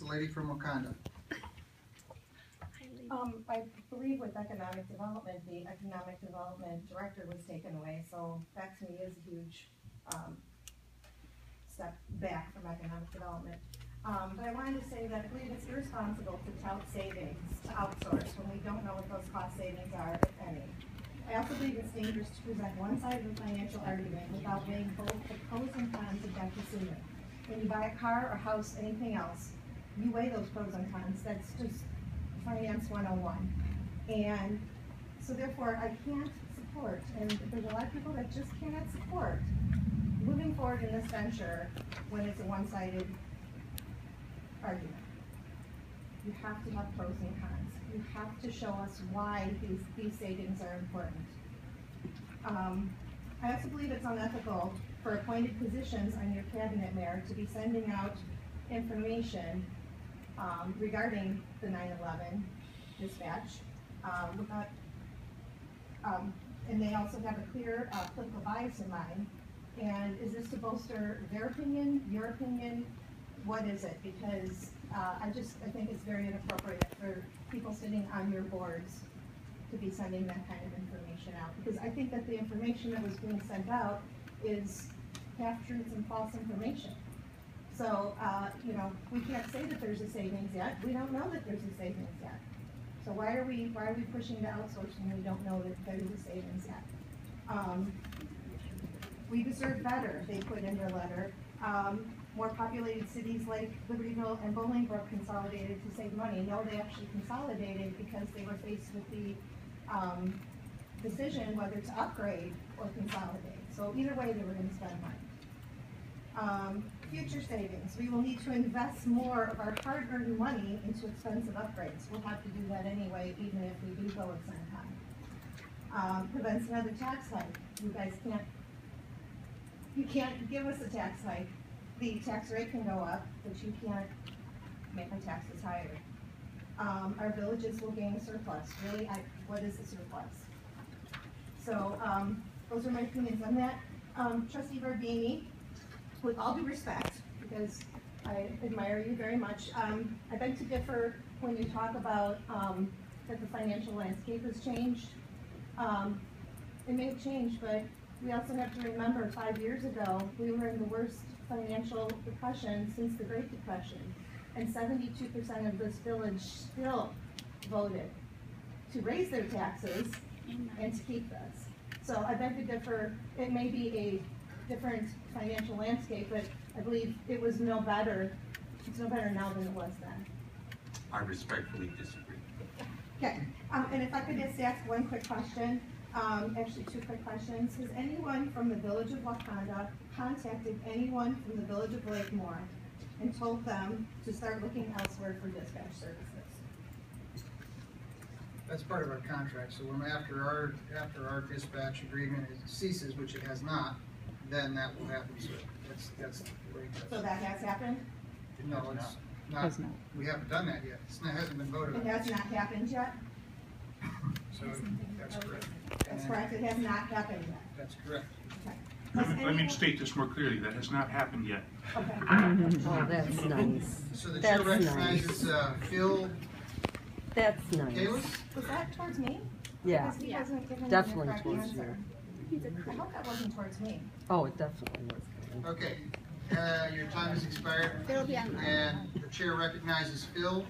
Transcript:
lady from Wauconda. I believe with economic development, the economic development director was taken away, so that to me is a huge step back from economic development. But I wanted to say that I believe it's irresponsible to tout savings to outsource when we don't know what those cost savings are, if any. I also believe it's dangerous to present one side of the financial argument without weighing both the pros and cons of that decision. When you buy a car, a house, anything else, you weigh those pros and cons. That's just Finance 101. And so therefore, I can't support, and there's a lot of people that just cannot support moving forward in this venture when it's a one-sided argument. You have to have pros and cons. You have to show us why these savings are important. I also believe it's unethical for appointed positions on your cabinet, Mayor, to be sending out information regarding the 9/11 dispatch and they also have a clear political bias in mind. And is this to bolster their opinion, your opinion? What is it? Because I think it's very inappropriate for people sitting on your boards to be sending that kind of information out. Because I think that the information that was being sent out is half-truths and false information. So, you know, we can't say that there's a savings yet. We don't know that there's a savings yet. So why are we pushing to outsource when we don't know that there's a savings yet? We deserve better, they put in their letter. More populated cities like Libertyville and Bolingbrook consolidated to save money. No, they actually consolidated because they were faced with the decision whether to upgrade or consolidate. So either way, they were going to spend money. Future savings. We will need to invest more of our hard-earned money into expensive upgrades. We'll have to do that anyway, even if we do go with Centon. Prevents another tax hike. You guys can't give us a tax hike. The tax rate can go up, but you can't make our taxes higher. Our villages will gain a surplus. Really, what is a surplus? So those are my opinions on that. Trustee Barbini, with all due respect, because I admire you very much, I beg to differ when you talk about that the financial landscape has changed. It may have changed, but we also have to remember 5 years ago, we were in the worst financial depression since the Great Depression, and 72% of this village still voted to raise their taxes and to keep this. So I beg to differ. It may be a different financial landscape, but I believe it was no better. It's no better now than it was then. I respectfully disagree. Okay, and if I could just ask one quick question, actually two quick questions. Has anyone from the village of Wauconda contacted anyone from the village of Lakemoor and told them to start looking elsewhere for dispatch services? That's part of our contract. So when after our dispatch agreement ceases, which it has not, then that will happen. So that's the way it goes. So that has happened? No, it's not. We haven't done that yet. It hasn't been voted on. It has not happened yet? So that's correct. That's correct. It has not happened yet. That's correct. Okay. Let me state this more clearly. That has not happened yet. Okay. Oh, that's nice. So the chair recognizes Phil. That's nice. Kalis? Was that towards me? Yeah, Because he hasn't given me definitely the correct towards answer. I hope that wasn't towards me. oh, it definitely was. Okay. Your time has expired. It'll be online. And the chair recognizes Phil.